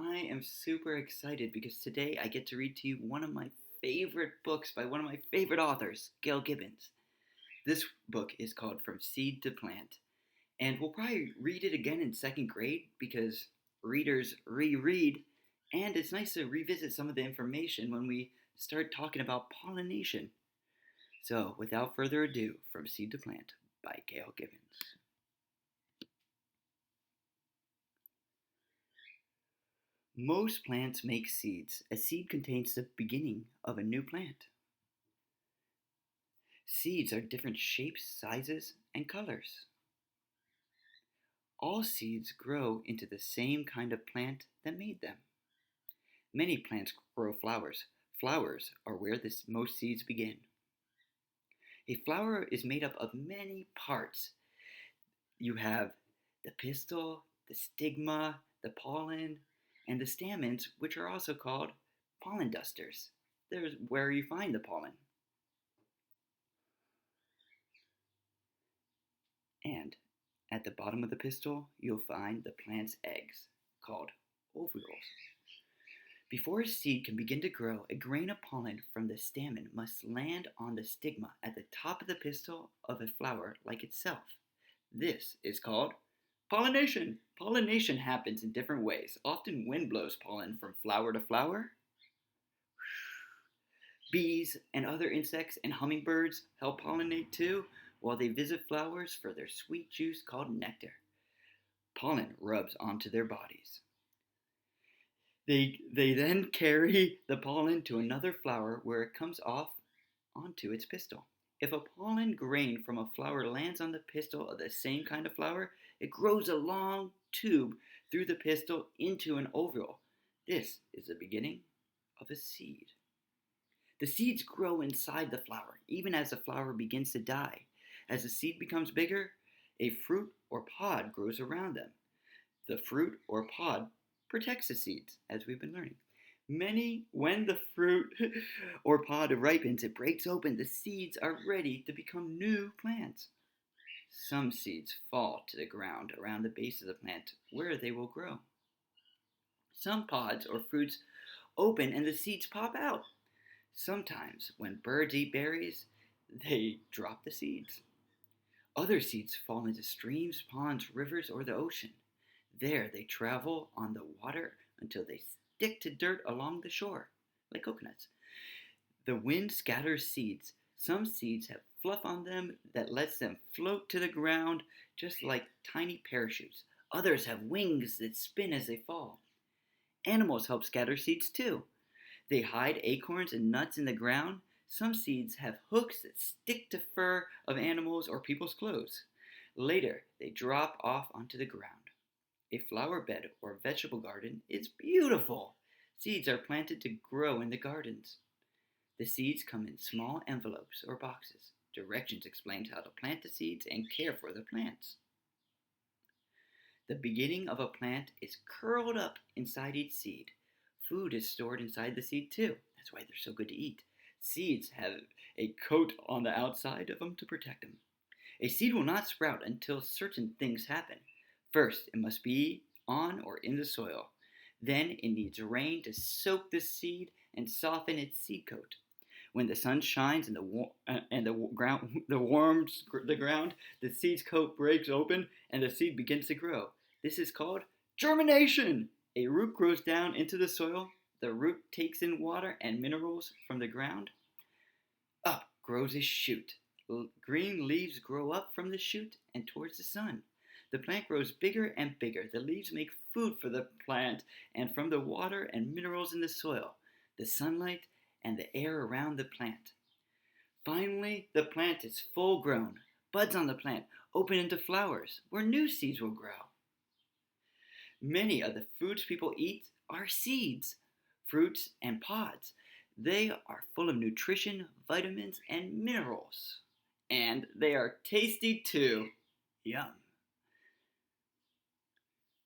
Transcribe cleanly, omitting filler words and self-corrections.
I am super excited because today I get to read to you one of my favorite books by one of my favorite authors, Gail Gibbons. This book is called From Seed to Plant, and we'll probably read it again in second grade because readers reread, and it's nice to revisit some of the information when we start talking about pollination. So, without further ado, From Seed to Plant by Gail Gibbons. Most plants make seeds. A seed contains the beginning of a new plant. Seeds are different shapes, sizes, and colors. All seeds grow into the same kind of plant that made them. Many plants grow flowers. Flowers are where most seeds begin. A flower is made up of many parts. You have the pistil, the stigma, the pollen, and the stamens, which are also called pollen dusters. There's where you find the pollen. And at the bottom of the pistil, you'll find the plant's eggs, called ovules. Before a seed can begin to grow, a grain of pollen from the stamen must land on the stigma at the top of the pistil of a flower like itself. This is called pollination. Pollination happens in different ways. Often wind blows pollen from flower to flower. Bees and other insects and hummingbirds help pollinate too, while they visit flowers for their sweet juice called nectar. Pollen rubs onto their bodies. They then carry the pollen to another flower where it comes off onto its pistil. If a pollen grain from a flower lands on the pistil of the same kind of flower, it grows a long tube through the pistil into an ovule. This is the beginning of a seed. The seeds grow inside the flower, even as the flower begins to die. As the seed becomes bigger, a fruit or pod grows around them. The fruit or pod protects the seeds, as we've been learning. When the fruit or pod ripens, it breaks open. The seeds are ready to become new plants. Some seeds fall to the ground around the base of the plant where they will grow. Some pods or fruits open and the seeds pop out. Sometimes, when birds eat berries, they drop the seeds. Other seeds fall into streams, ponds, rivers, or the ocean. There they travel on the water until they stick to dirt along the shore, like coconuts. The wind scatters seeds. Some seeds have fluff on them that lets them float to the ground just like tiny parachutes. Others have wings that spin as they fall. Animals help scatter seeds too. They hide acorns and nuts in the ground. Some seeds have hooks that stick to fur of animals or people's clothes. Later, they drop off onto the ground. A flower bed or vegetable garden is beautiful. Seeds are planted to grow in the gardens. The seeds come in small envelopes or boxes. Directions explain how to plant the seeds and care for the plants. The beginning of a plant is curled up inside each seed. Food is stored inside the seed too. That's why they're so good to eat. Seeds have a coat on the outside of them to protect them. A seed will not sprout until certain things happen. First, it must be on or in the soil. Then it needs rain to soak the seed and soften its seed coat. When the sun shines and warms the ground, the seed's coat breaks open and the seed begins to grow. This is called germination. A root grows down into the soil. The root takes in water and minerals from the ground. Up grows a shoot. Green leaves grow up from the shoot and towards the sun. The plant grows bigger and bigger. The leaves make food for the plant and from the water and minerals in the soil, the sunlight, and the air around the plant. Finally, the plant is full grown. Buds on the plant open into flowers where new seeds will grow. Many of the foods people eat are seeds, fruits, and pods. They are full of nutrition, vitamins, and minerals. And they are tasty too. Yum.